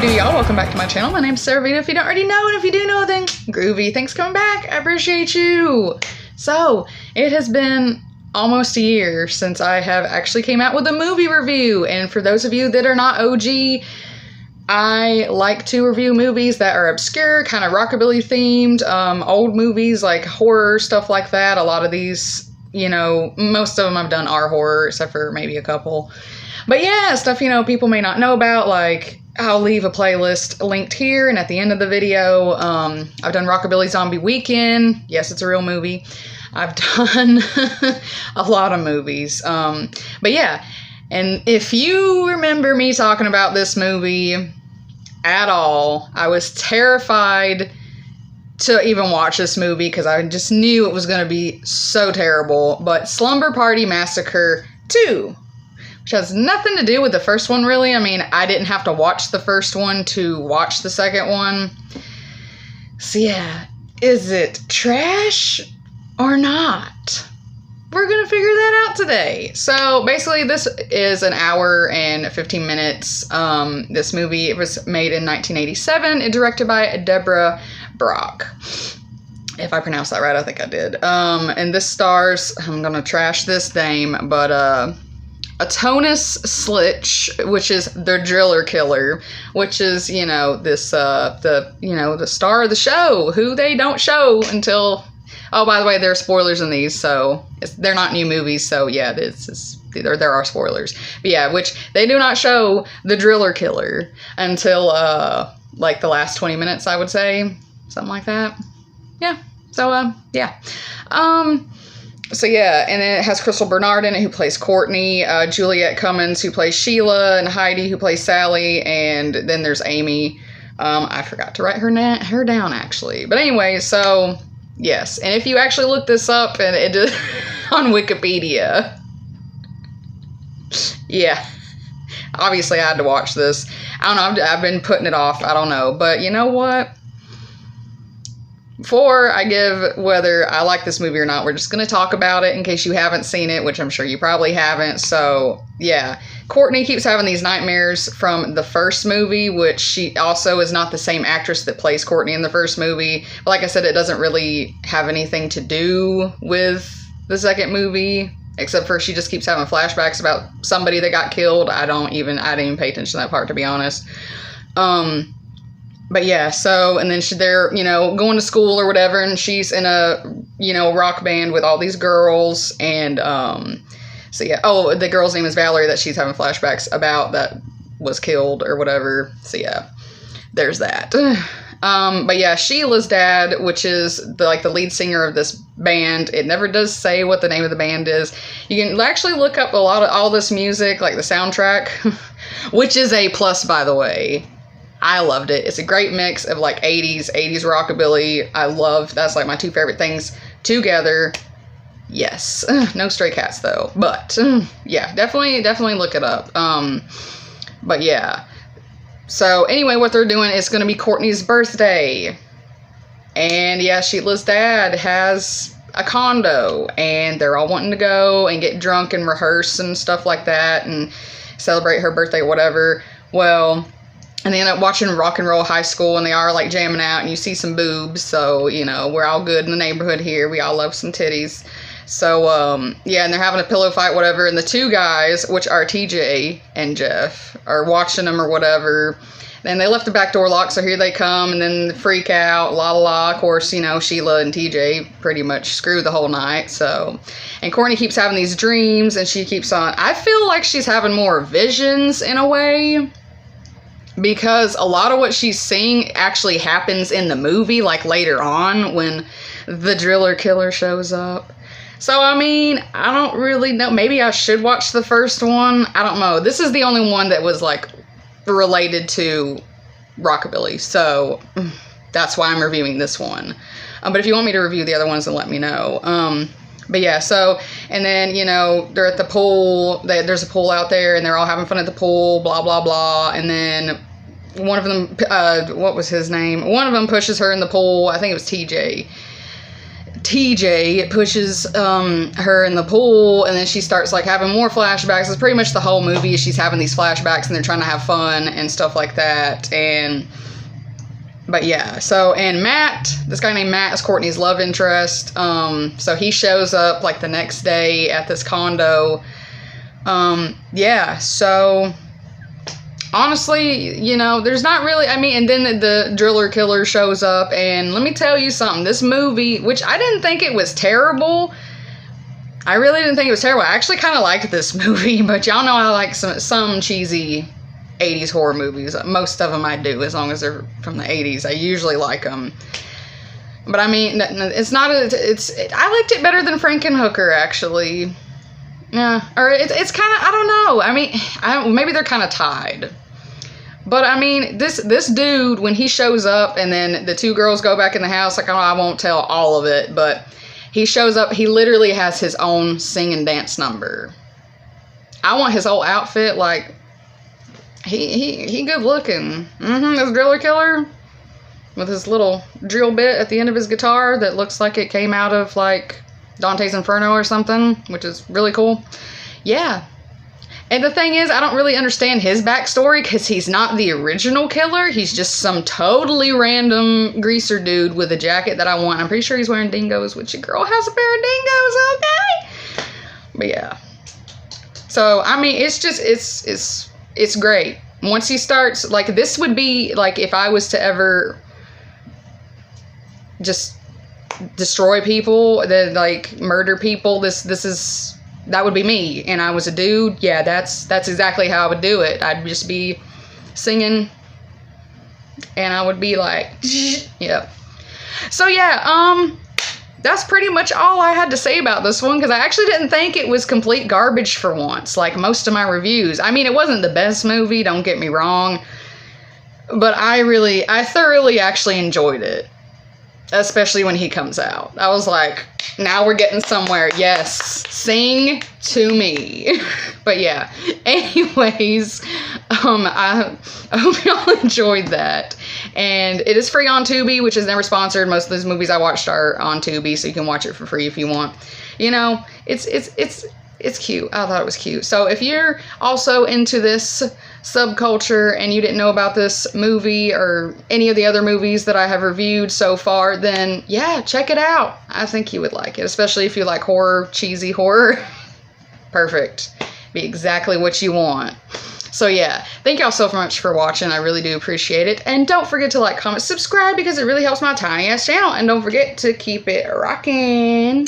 do, y'all? Welcome back to my channel. My name's Sarah.veda. If you don't already know, and if you do know, then groovy. Thanks for coming back. I appreciate you. So, it has been almost a year since I have actually came out with a movie review. And for those of you that are not OG, I like to review movies that are obscure, kind of rockabilly themed, old movies like horror, stuff like that. A lot of these, you know, most of them I've done are horror, except for maybe a couple. But yeah, stuff, you know, people may not know about, like, I'll leave a playlist linked here and at the end of the video. I've done Rockabilly Zombie Weekend. Yes, it's a real movie. I've done a lot of movies. But yeah, and if you remember me talking about this movie at all, I was terrified to even watch this movie because I just knew it was going to be so terrible. But Slumber Party Massacre 2. Which has nothing to do with the first one, really. I mean, I didn't have to watch the first one to watch the second one. So yeah, is it trash or not? We're gonna figure that out today. So basically, this is an hour and 15 minutes. This movie, it was made in 1987. It's directed by Deborah Brock. If I pronounced that right, I think I did. And this stars, I'm gonna trash this name, but Adonis Slitch, which is the driller killer, which is, you know, this, the star of the show, who they don't show until, oh, by the way, there are spoilers in these, so they're not new movies, so yeah, there are spoilers. But yeah, which they do not show the driller killer until, like the last 20 minutes, I would say, something like that. Yeah, so, yeah. So yeah, and then it has Crystal Bernard in it, who plays Courtney, Juliette Cummins, who plays Sheila, and Heidi, who plays Sally, and then there's Amy. I forgot to write her down, actually. But anyway, so, yes. And if you actually look this up, and it is on Wikipedia, yeah, obviously I had to watch this. I don't know, I've been putting it off, I don't know. But you know what? Before I give whether I like this movie or not, we're just going to talk about it in case you haven't seen it, which I'm sure you probably haven't. So, yeah. Courtney keeps having these nightmares from the first movie, which she also is not the same actress that plays Courtney in the first movie. But like I said, it doesn't really have anything to do with the second movie, except for she just keeps having flashbacks about somebody that got killed. I didn't even pay attention to that part, to be honest. But yeah, so, and then they're, you know, going to school or whatever, and she's in a, you know, rock band with all these girls, and, so yeah, oh, the girl's name is Valerie that she's having flashbacks about that was killed or whatever, so yeah, there's that. But yeah, Sheila's dad, which is the lead singer of this band, it never does say what the name of the band is. You can actually look up a lot of all this music, like the soundtrack, which is a plus, by the way. I loved it. It's a great mix of like 80s rockabilly. That's like my two favorite things together. Yes. No stray cats though. But yeah, definitely look it up. But yeah. So anyway, what they're doing is going to be Courtney's birthday. And yeah, Sheila's dad has a condo and they're all wanting to go and get drunk and rehearse and stuff like that and celebrate her birthday, whatever. Well, and they end up watching Rock and Roll High School, and they are, like, jamming out, and you see some boobs, so, you know, we're all good in the neighborhood here. We all love some titties. So, yeah, and they're having a pillow fight, whatever, and the two guys, which are TJ and Jeff, are watching them or whatever. Then they left the back door locked, so here they come, and then they freak out, la la la. Of course, you know, Sheila and TJ pretty much screw the whole night, so. And Courtney keeps having these dreams, and she keeps on, I feel like she's having more visions in a way. Because a lot of what she's seeing actually happens in the movie, like later on when the driller killer shows up. So, I mean, I don't really know. Maybe I should watch the first one. I don't know. This is the only one that was, like, related to rockabilly. So, that's why I'm reviewing this one. But if you want me to review the other ones, then let me know. But yeah, so, and then, you know, they're at the pool, there's a pool out there, and they're all having fun at the pool, blah, blah, blah, and then one of them, what was his name? One of them pushes her in the pool, I think it was TJ, TJ pushes her in the pool, and then she starts like having more flashbacks. It's pretty much the whole movie. She's having these flashbacks, and they're trying to have fun and stuff like that. But yeah, so, and Matt, this guy named Matt is Courtney's love interest. So he shows up like the next day at this condo. Yeah, so honestly, you know, there's not really, I mean, and then the driller killer shows up, and let me tell you something, this movie, which I didn't think it was terrible. I really didn't think it was terrible. I actually kind of liked this movie, but y'all know I like some cheesy 80s horror movies. Most of them I do, as long as they're from the 80s. I usually like them. But I mean, it's not I liked it better than Frankenhooker, actually. Yeah, or it's kind of, I don't know. I mean, maybe they're kind of tied. But I mean, this dude, when he shows up, and then the two girls go back in the house, like, oh, I won't tell all of it, but he shows up, he literally has his own sing and dance number. I want his whole outfit, like, he good looking. This driller killer with his little drill bit at the end of his guitar that looks like it came out of like Dante's Inferno or something, which is really cool. Yeah. And the thing is, I don't really understand his backstory because he's not the original killer. He's just some totally random greaser dude with a jacket that I want. I'm pretty sure he's wearing dingoes, which your girl has a pair of dingoes, okay? But yeah. So, I mean, it's just, it's great. Once he starts, like, this would be, like, if I was to ever just destroy people, then, like, murder people, that would be me. And I was a dude, yeah, that's exactly how I would do it. I'd just be singing, and I would be like, yeah. So, yeah, that's pretty much all I had to say about this one, because I actually didn't think it was complete garbage for once, like most of my reviews. I mean, it wasn't the best movie, don't get me wrong, but I thoroughly actually enjoyed it, especially when he comes out. I was like, now we're getting somewhere. Yes, sing to me. But yeah, anyways, I hope y'all enjoyed that. And it is free on Tubi, which is never sponsored. Most of those movies I watched are on Tubi, so you can watch it for free if you want. You know, it's cute. I thought it was cute. So if you're also into this subculture and you didn't know about this movie or any of the other movies that I have reviewed so far, then yeah, check it out. I think you would like it, especially if you like horror, cheesy horror. Perfect. Be exactly what you want. So yeah, thank y'all so much for watching. I really do appreciate it. And don't forget to like, comment, subscribe, because it really helps my tiny ass channel. And don't forget to keep it rockin'.